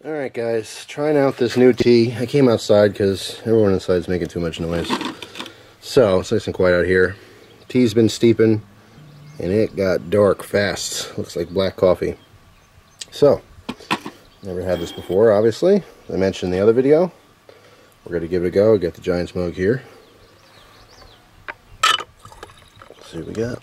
Alright guys, trying out this new tea. I came outside because everyone inside is making too much noise. So, it's nice and quiet out here. Tea's been steeping, and it got dark fast. Looks like black coffee. So, never had this before, obviously. As I mentioned in the other video. We're going to give it a go. Got the Giant's mug here. Let's see what we got.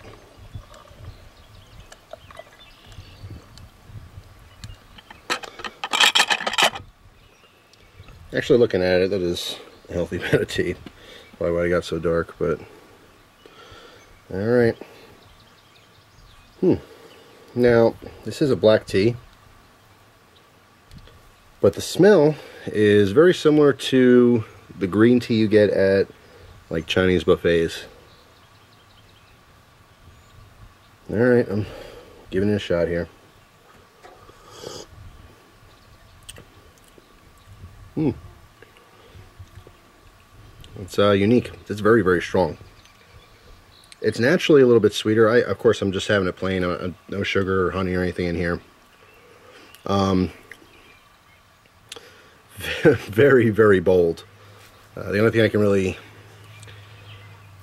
Actually, looking at it, that is a healthy bit of tea. Probably why it got so dark, but alright. Now, this is a black tea, but the smell is very similar to the green tea you get at like Chinese buffets. Alright, I'm giving it a shot here. It's unique. It's very, very strong. It's naturally a little bit sweeter. Of course, I'm just having it plain. No sugar or honey or anything in here. Very, very bold. The only thing I can really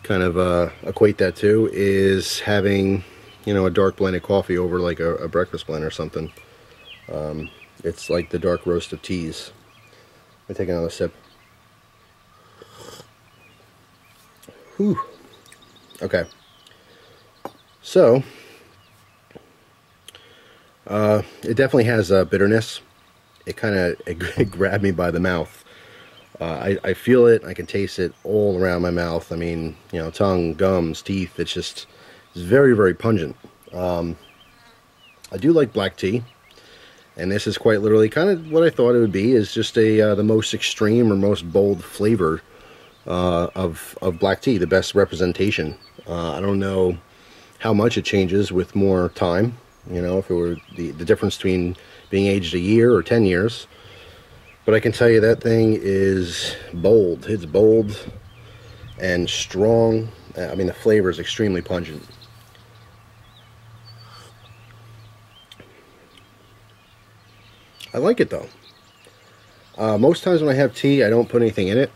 kind of equate that to is having, you know, a dark blended coffee over like a breakfast blend or something. It's like the dark roast of teas. Let me take another sip. Whew. Okay. So, it definitely has a bitterness. It kind of grabbed me by the mouth. I feel it. I can taste it all around my mouth. I mean, you know, tongue, gums, teeth. It's very, very pungent. I do like black tea. And this is quite literally kind of what I thought it would be, is just the most extreme or most bold flavor of black tea, the best representation. I don't know how much it changes with more time, you know, if it were the difference between being aged a year or 10 years. But I can tell you that thing is bold. It's bold and strong. I mean, the flavor is extremely pungent. I like it though. Most times when I have tea, I don't put anything in it.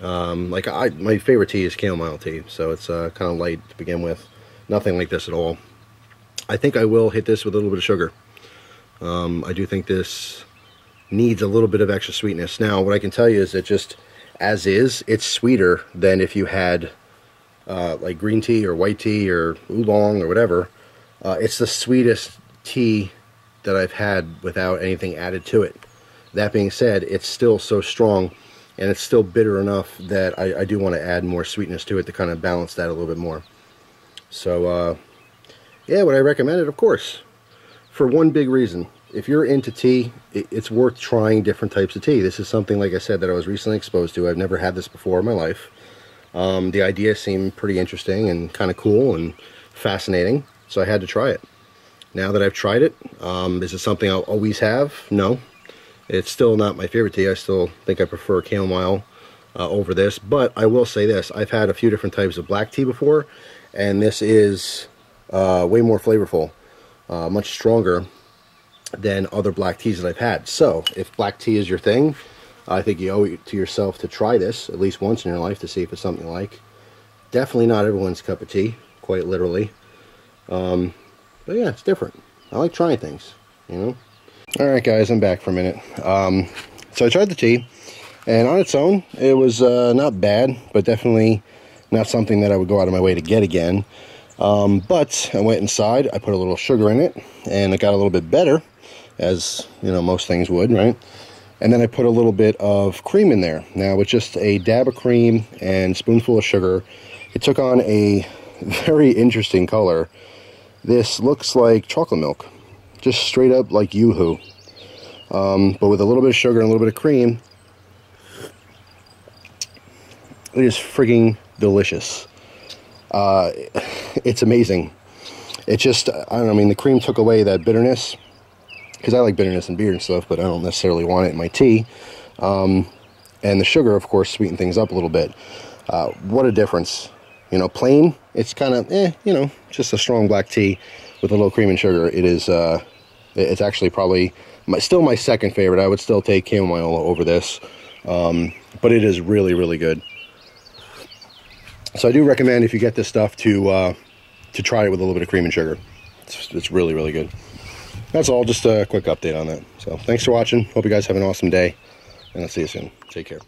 My favorite tea is chamomile tea, so it's kind of light to begin with. Nothing like this at all. I think I will hit this with a little bit of sugar. I do think this needs a little bit of extra sweetness. Now, what I can tell you is that just as is, it's sweeter than if you had like green tea or white tea or oolong or whatever. It's the sweetest tea that I've had without anything added to it. That being said, it's still so strong and it's still bitter enough that I do want to add more sweetness to it to kind of balance that a little bit more. So yeah, would I recommend it? Of course, for one big reason. If you're into tea, it's worth trying different types of tea. This is something, like I said, that I was recently exposed to. I've never had this before in my life. The idea seemed pretty interesting and kind of cool and fascinating, so I had to try it. Now that I've tried it, is it something I'll always have? No. It's still not my favorite tea. I still think I prefer chamomile over this. But I will say this. I've had a few different types of black tea before, and this is way more flavorful, much stronger than other black teas that I've had. So, if black tea is your thing, I think you owe it to yourself to try this at least once in your life to see if it's something you like. Definitely not everyone's cup of tea, quite literally. But yeah, it's different. I like trying things, you know. Alright guys, I'm back for a minute. So I tried the tea, and on its own, it was not bad, but definitely not something that I would go out of my way to get again. But I went inside, I put a little sugar in it, and it got a little bit better, as, you know, most things would, right? And then I put a little bit of cream in there. Now, with just a dab of cream and spoonful of sugar, it took on a very interesting color. This looks like chocolate milk. Just straight up like Yoo-hoo. But with a little bit of sugar and a little bit of cream, it is frigging delicious. It's amazing. It just, I don't know, I mean, the cream took away that bitterness. Because I like bitterness in beer and stuff, but I don't necessarily want it in my tea. And the sugar, of course, sweetened things up a little bit. What a difference. You know, plain, it's kind of, you know, just a strong black tea with a little cream and sugar. It is, it's actually probably still my second favorite. I would still take chamomile over this, but it is really, really good. So I do recommend, if you get this stuff, to try it with a little bit of cream and sugar. It's really, really good. That's all, just a quick update on that. So thanks for watching. Hope you guys have an awesome day, and I'll see you soon. Take care.